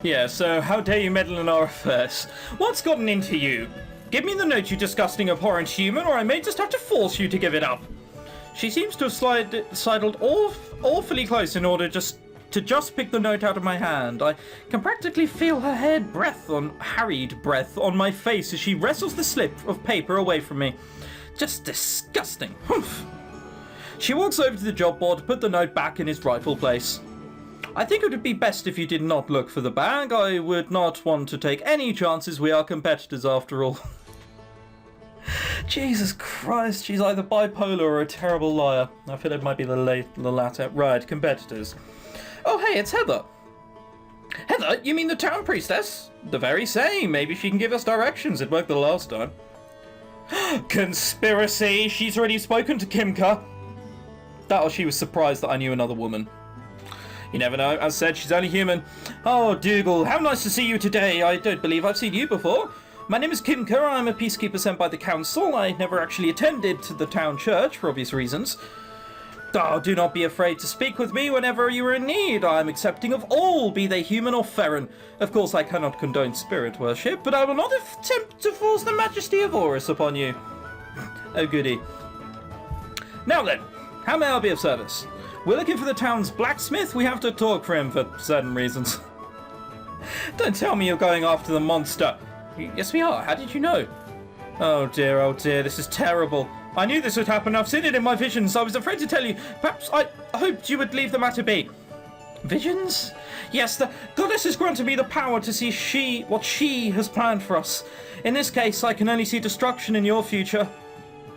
Yeah, so how dare you meddle in our affairs? What's gotten into you? Give me the note, you disgusting, abhorrent human, or I may just have to force you to give it up. She seems to have sidled awfully close in order to pick the note out of my hand. I can practically feel her harried breath on my face as she wrestles the slip of paper away from me. Just disgusting. Humph. She walks over to the job board to put the note back in its rightful place. I think it would be best if you did not look for the bag. I would not want to take any chances. We are competitors after all. Jesus Christ, she's either bipolar or a terrible liar. I feel it might be the latter. Right, competitors. Oh, hey, it's Heather. Heather, you mean the town priestess? The very same. Maybe she can give us directions. It worked the last time. Conspiracy. She's already spoken to Kimka. That or she was surprised that I knew another woman. You never know. As said, she's only human. Oh, Dougal, how nice to see you today. I don't believe I've seen you before. My name is Kimka. I'm a peacekeeper sent by the council. I never actually attended to the town church for obvious reasons. Oh, do not be afraid to speak with me whenever you are in need. I am accepting of all, be they human or ferren. Of course, I cannot condone spirit worship, but I will not attempt to force the majesty of Horus upon you. Oh, goody. Now then, how may I be of service? We're looking for the town's blacksmith. We have to talk for him for certain reasons. Don't tell me you're going after the monster. Yes, we are. How did you know? Oh dear, this is terrible. I knew this would happen. I've seen it in my visions. I was afraid to tell you. Perhaps I hoped you would leave the matter be. Visions? Yes, the goddess has granted me the power to see what she has planned for us. In this case, I can only see destruction in your future.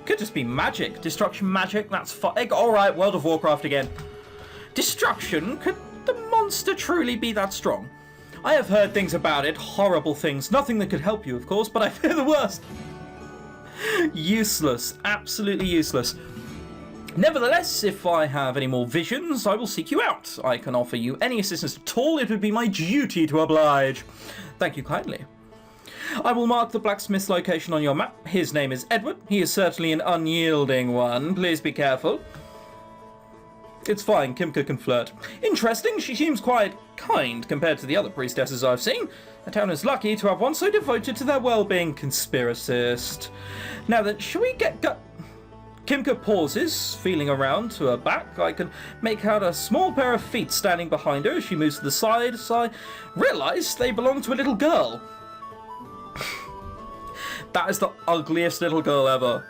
Could just be magic. Destruction magic, that's fine. Alright, World of Warcraft again. Destruction? Could the monster truly be that strong? I have heard things about it, horrible things. Nothing that could help you, of course, but I fear the worst. Useless. Absolutely useless. Nevertheless, if I have any more visions, I will seek you out. I can offer you any assistance at all. It would be my duty to oblige. Thank you kindly. I will mark the blacksmith's location on your map. His name is Edward. He is certainly an unyielding one. Please be careful. It's fine, Kimka can flirt. Interesting, she seems quite kind compared to the other priestesses I've seen. The town is lucky to have one so devoted to their well-being. Conspiracist. Now then, shall we get Kimka pauses, feeling around to her back. I can make out a small pair of feet standing behind her as she moves to the side, so I realise they belong to a little girl. That is the ugliest little girl ever.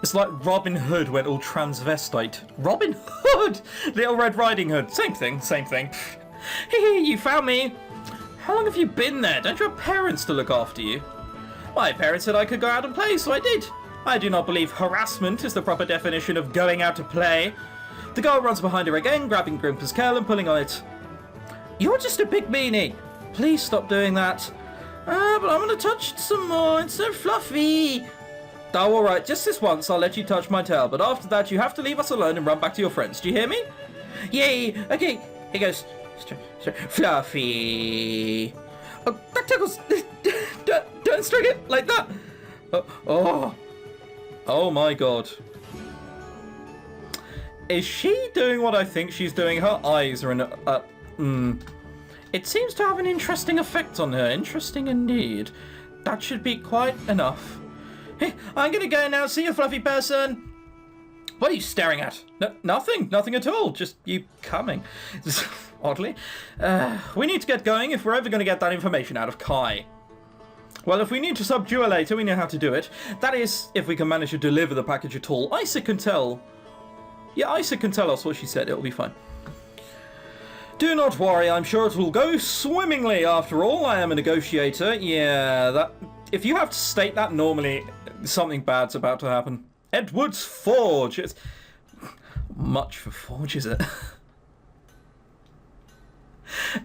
It's like Robin Hood went all transvestite. Robin Hood! Little Red Riding Hood. Same thing, same thing. Hey, you found me. How long have you been there? Don't you have parents to look after you? My parents said I could go out and play, so I did. I do not believe harassment is the proper definition of going out to play. The girl runs behind her again, grabbing Grimpa's curl and pulling on it. You're just a big meanie. Please stop doing that. But I'm going to touch it some more. It's so fluffy. Oh, all right. Just this once, I'll let you touch my tail. But after that, you have to leave us alone and run back to your friends. Do you hear me? Yay. Okay. Here goes. Fluffy. Oh, that tickles. Don't stroke it like that. Oh my God. Is she doing what I think she's doing? Her eyes are in It seems to have an interesting effect on her. Interesting indeed. That should be quite enough. Hey, I'm gonna go now. See you, fluffy person. What are you staring at? No, nothing. Nothing at all. Just you coming. Oddly. We need to get going if we're ever going to get that information out of Kai. Well, if we need to subdue her later, we know how to do it. That is, if we can manage to deliver the package at all. Isaac can tell. Yeah, Isaac can tell us what she said. It'll be fine. Do not worry, I'm sure it will go swimmingly. After all, I am a negotiator. Yeah, that. If you have to state that normally, something bad's about to happen. Edward's Forge. It's much for Forge, is it?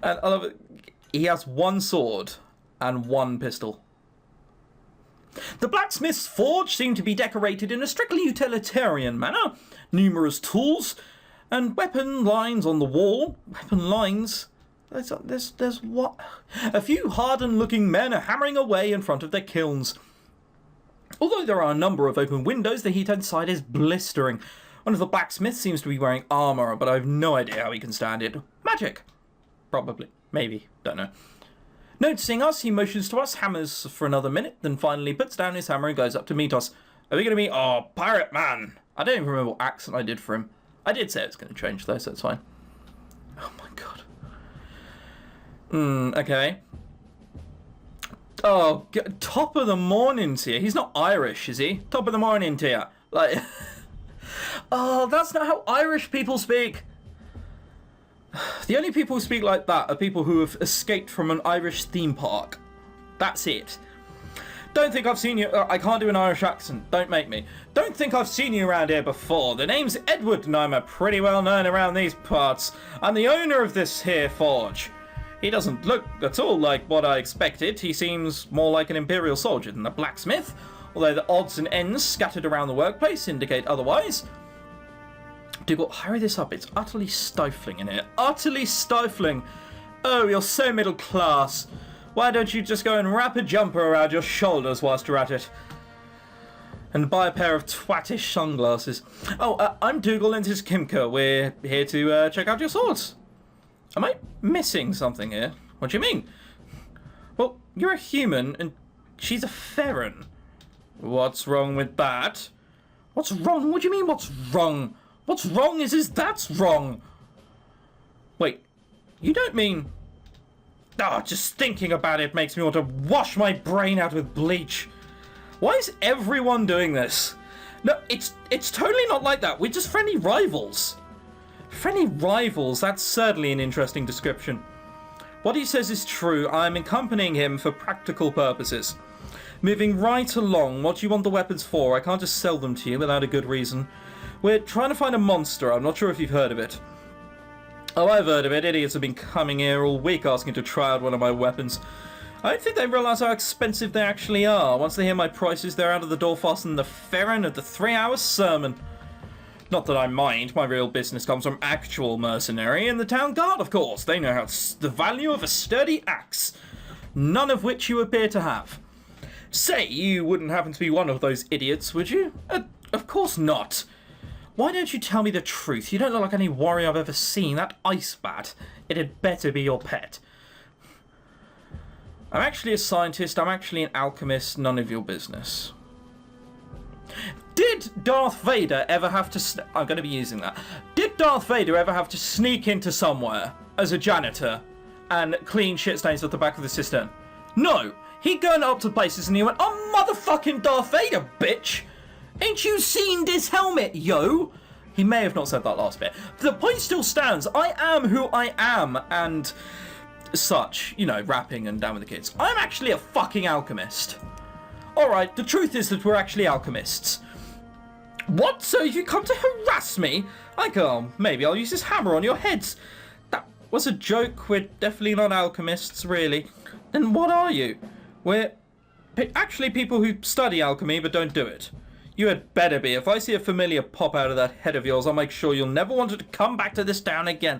And I love it. He has one sword and one pistol. The blacksmith's forge seemed to be decorated in a strictly utilitarian manner. Numerous tools and weapon lines on the wall. Weapon lines? There's what? A few hardened-looking men are hammering away in front of their kilns. Although there are a number of open windows, the heat inside is blistering. One of the blacksmiths seems to be wearing armour, but I have no idea how he can stand it. Magic. Probably. Maybe. Don't know. Noticing us, he motions to us, hammers for another minute, then finally puts down his hammer and goes up to meet us. Are we going to meet our pirate man? I don't even remember what accent I did for him. I did say it's going to change though, so it's fine. Oh my god. Okay. Oh, top of the morning to you. He's not Irish, is he? Top of the morning to you. Like, oh, that's not how Irish people speak. The only people who speak like that are people who have escaped from an Irish theme park. That's it. Don't think I've seen you... I can't do an Irish accent. Don't make me. Don't think I've seen you around here before. The name's Edward and I'm a pretty well known around these parts. I'm the owner of this here forge. He doesn't look at all like what I expected. He seems more like an imperial soldier than a blacksmith. Although the odds and ends scattered around the workplace indicate otherwise. Dougal, hurry this up. It's utterly stifling in here. Utterly stifling. Oh, you're so middle class. Why don't you just go and wrap a jumper around your shoulders whilst you're at it? And buy a pair of twattish sunglasses. Oh, I'm Dougal and this is Kimka. We're here to check out your swords. Am I missing something here? What do you mean? Well, you're a human and she's a Ferran. What's wrong with that? What's wrong? What do you mean what's wrong? What's wrong is that's wrong. Wait, you don't mean... Ah, just thinking about it makes me want to wash my brain out with bleach. Why is everyone doing this? No, it's totally not like that. We're just friendly rivals. Friendly rivals, that's certainly an interesting description. What he says is true. I'm accompanying him for practical purposes. Moving right along, what do you want the weapons for? I can't just sell them to you without a good reason. We're trying to find a monster. I'm not sure if you've heard of it. Oh, I've heard of it. Idiots have been coming here all week asking to try out one of my weapons. I don't think they realise how expensive they actually are. Once they hear my prices, they're out of the door faster than the Ferran of the 3-hour sermon. Not that I mind. My real business comes from actual mercenary and the town guard, of course. They know how the value of a sturdy axe. None of which you appear to have. Say, you wouldn't happen to be one of those idiots, would you? Of course not. Why don't you tell me the truth? You don't look like any warrior I've ever seen. That ice bat, it had better be your pet. I'm actually a scientist. I'm actually an alchemist. None of your business. Did Darth Vader ever have to... I'm going to be using that. Did Darth Vader ever have to sneak into somewhere as a janitor and clean shit stains off the back of the cistern? No. He gone up to places and he went, "I'm motherfucking Darth Vader, bitch! Ain't you seen this helmet, yo?" He may have not said that last bit. The point still stands. I am who I am and such. You know, rapping and down with the kids. I'm actually a fucking alchemist. Alright, the truth is that we're actually alchemists. What? So if you come to harass me, maybe I'll use this hammer on your heads. That was a joke. We're definitely not alchemists, really. Then what are you? We're actually people who study alchemy but don't do it. You had better be. If I see a familiar pop out of that head of yours, I'll make sure you'll never want to come back to this town again.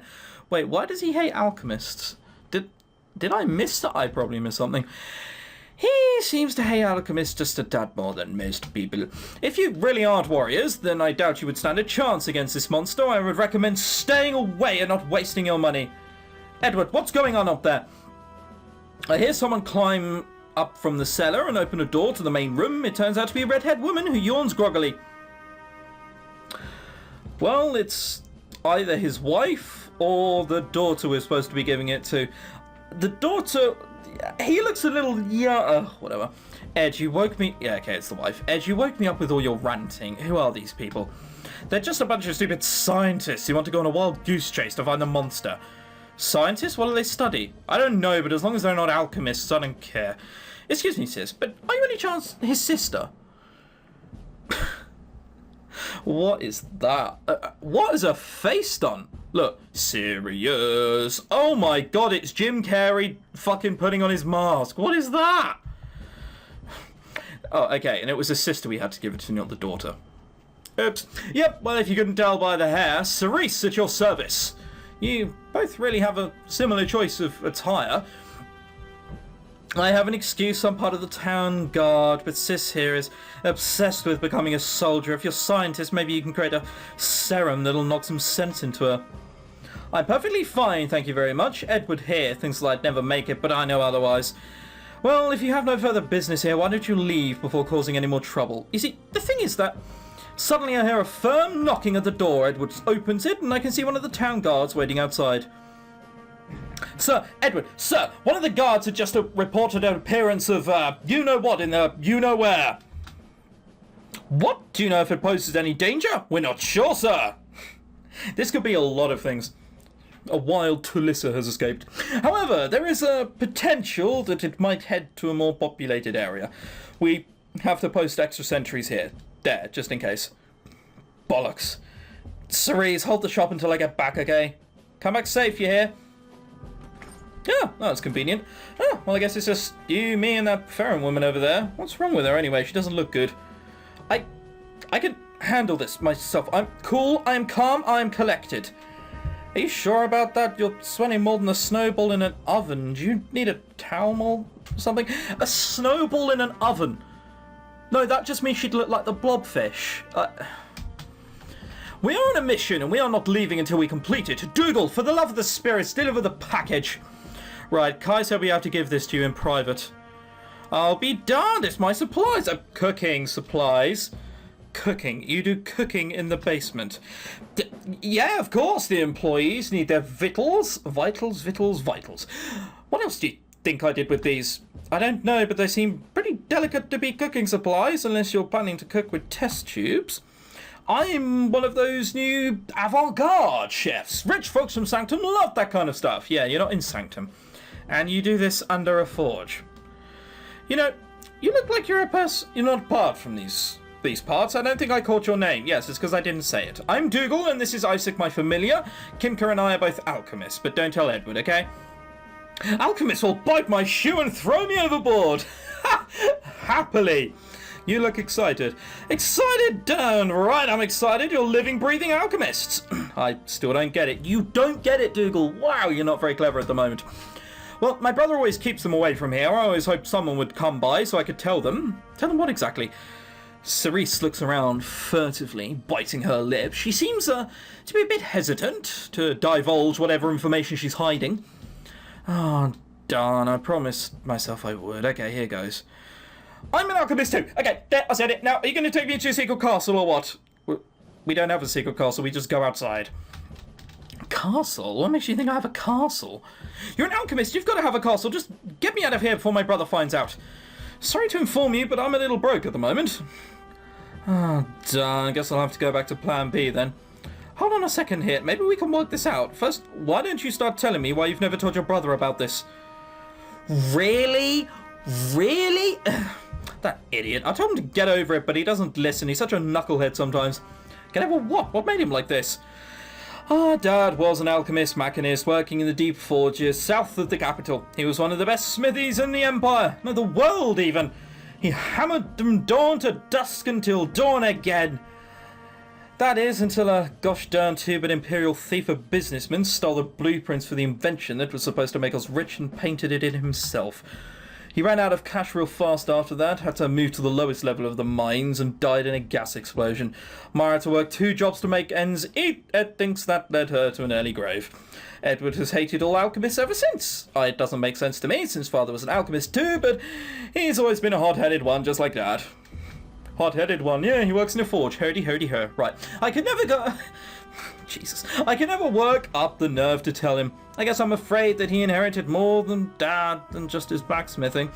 Wait, why does he hate alchemists? Did I miss that? I probably missed something. He seems to hate alchemists just a tad more than most people. If you really aren't warriors, then I doubt you would stand a chance against this monster. I would recommend staying away and not wasting your money. Edward, what's going on up there? I hear someone climb up from the cellar and open a door to the main room. It turns out to be a red-haired woman who yawns groggily. Well, it's either his wife or the daughter we're supposed to be giving it to. The daughter... He looks a little... yeah, whatever. Ed, you woke me... Yeah, okay, it's the wife. Ed, you woke me up with all your ranting. Who are these people? They're just a bunch of stupid scientists who want to go on a wild goose chase to find a monster. Scientists? What do they study? I don't know, but as long as they're not alchemists, I don't care. Excuse me, sis, but are you any chance his sister? What is that? What is her face done? Look, serious. Oh my god, it's Jim Carrey fucking putting on his mask. What is that? Oh, okay, and it was a sister we had to give it to, not the daughter. Oops. Yep, well, if you couldn't tell by the hair, Cerise at your service. You both really have a similar choice of attire. I have an excuse, I'm part of the town guard, but sis here is obsessed with becoming a soldier. If you're a scientist, maybe you can create a serum that'll knock some sense into her. I'm perfectly fine, thank you very much. Edward here thinks that I'd never make it, but I know otherwise. Well, if you have no further business here, why don't you leave before causing any more trouble? You see, the thing is that suddenly I hear a firm knocking at the door. Edward opens it, and I can see one of the town guards waiting outside. Sir, Edward, sir, one of the guards had just reported an appearance of, you-know-what in the you-know-where. What? Do you know if it poses any danger? We're not sure, sir. This could be a lot of things. A wild Tulissa has escaped. However, there is a potential that it might head to a more populated area. We have to post extra sentries here. There, just in case. Bollocks. Cerise, hold the shop until I get back, okay? Come back safe, you hear? Yeah, that's convenient. Oh, well, I guess it's just you, me, and that Farron woman over there. What's wrong with her anyway? She doesn't look good. I can handle this myself. I'm cool, I'm calm, I'm collected. Are you sure about that? You're sweating more than a snowball in an oven. Do you need a towel or something? A snowball in an oven? No, that just means she'd look like the blobfish. We are on a mission, and we are not leaving until we complete it. Dougal, for the love of the spirits, deliver the package. Right, Kai said we have to give this to you in private. I'll be darned, it's my supplies. Cooking supplies. Cooking. You do cooking in the basement. Yeah, of course, the employees need their vitals. Vitals. What else do you think I did with these? I don't know, but they seem pretty delicate to be cooking supplies, unless you're planning to cook with test tubes. I'm one of those new avant-garde chefs. Rich folks from Sanctum love that kind of stuff. Yeah, you're not in Sanctum. And you do this under a forge. You know, you look like you're not apart from these parts. I don't think I caught your name. Yes, it's because I didn't say it. I'm Dougal, and this is Isaac, my familiar. Kimka and I are both alchemists, but don't tell Edward, okay? Alchemists will bite my shoe and throw me overboard. Happily. You look excited. Excited? Darn right, I'm excited. You're living, breathing alchemists. I still don't get it. You don't get it, Dougal. Wow, you're not very clever at the moment. Well, my brother always keeps them away from here. I always hoped someone would come by so I could tell them. Tell them what exactly? Cerise looks around furtively, biting her lip. She seems to be a bit hesitant to divulge whatever information she's hiding. Oh, darn, I promised myself I would. Okay, here goes. I'm an alchemist too. Okay, there, I said it. Now, are you going to take me to your secret castle or what? We don't have a secret castle, we just go outside. Castle? What makes you think I have a castle? You're an alchemist, you've got to have a castle. Just get me out of here before my brother finds out. Sorry to inform you, but I'm a little broke at the moment. Oh, darn. I guess I'll have to go back to plan B then. Hold on a second here. Maybe we can work this out. First, why don't you start telling me why you've never told your brother about this? Really? Really? That idiot. I told him to get over it, but he doesn't listen. He's such a knucklehead sometimes. Get over what? What made him like this? Dad was an alchemist machinist working in the deep forges south of the capital. He was one of the best smithies in the empire, no, the world even. He hammered from dawn to dusk until dawn again. That is, until a gosh darn two-bit imperial thief of businessmen stole the blueprints for the invention that was supposed to make us rich and painted it in himself. He ran out of cash real fast after that, had to move to the lowest level of the mines, and died in a gas explosion. Mara had to work 2 jobs to make ends eat. Ed thinks that led her to an early grave. Edward has hated all alchemists ever since. It doesn't make sense to me, since father was an alchemist too, but he's always been a hot-headed one, just like Dad. Hot-headed one, yeah, he works in a forge. Herdy-her. Right, I could never go... Jesus. I can never work up the nerve to tell him. I guess I'm afraid that he inherited more than Dad than just his blacksmithing.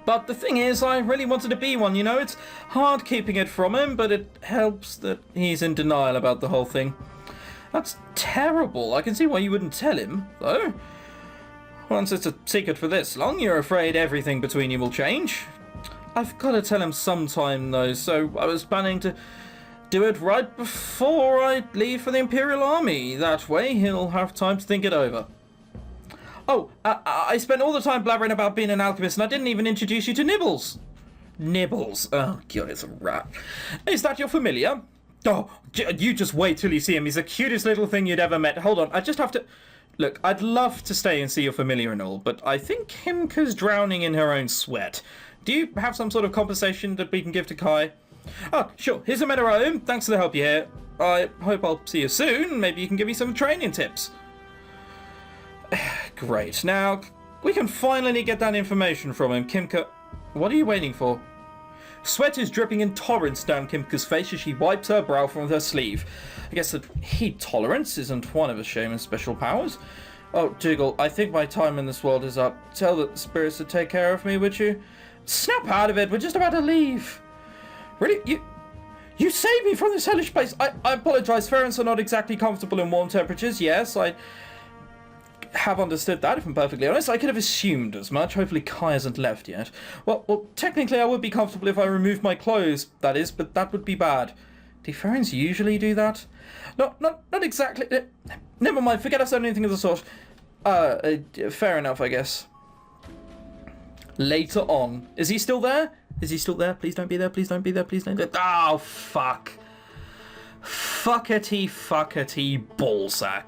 But the thing is, I really wanted to be one, you know? It's hard keeping it from him, but it helps that he's in denial about the whole thing. That's terrible. I can see why you wouldn't tell him, though. Once it's a secret for this long, you're afraid everything between you will change. I've got to tell him sometime, though, so I was planning to do it right before I leave for the Imperial Army. That way he'll have time to think it over. Oh, I spent all the time blabbering about being an alchemist and I didn't even introduce you to Nibbles. Nibbles. Oh, God, it's a rat. Is that your familiar? Oh, you just wait till you see him. He's the cutest little thing you'd ever met. Hold on, I just have to... Look, I'd love to stay and see your familiar and all, but I think Himka's drowning in her own sweat. Do you have some sort of compensation that we can give to Kai? Oh, sure. Here's a matter home. Thanks for the help you here. I hope I'll see you soon. Maybe you can give me some training tips. Great. Now, we can finally get that information from him. Kimka, what are you waiting for? Sweat is dripping in torrents down Kimka's face as she wipes her brow from her sleeve. I guess that heat tolerance isn't one of Shaman's special powers. Oh, Dougal, I think my time in this world is up. Tell the spirits to take care of me, would you? Snap out of it. We're just about to leave. Really? You saved me from this hellish place. I apologize. Ferrens are not exactly comfortable in warm temperatures. Yes, I have understood that, if I'm perfectly honest. I could have assumed as much. Hopefully Kai hasn't left yet. Well, technically I would be comfortable if I removed my clothes, that is, but that would be bad. Do Ferrens usually do that? Not exactly. Never mind, forget I said anything of the sort. Fair enough, I guess. Later on. Is he still there? Is he still there? Please don't be there, please don't be there, please don't be there. Oh, fuck. Fuckety ballsack.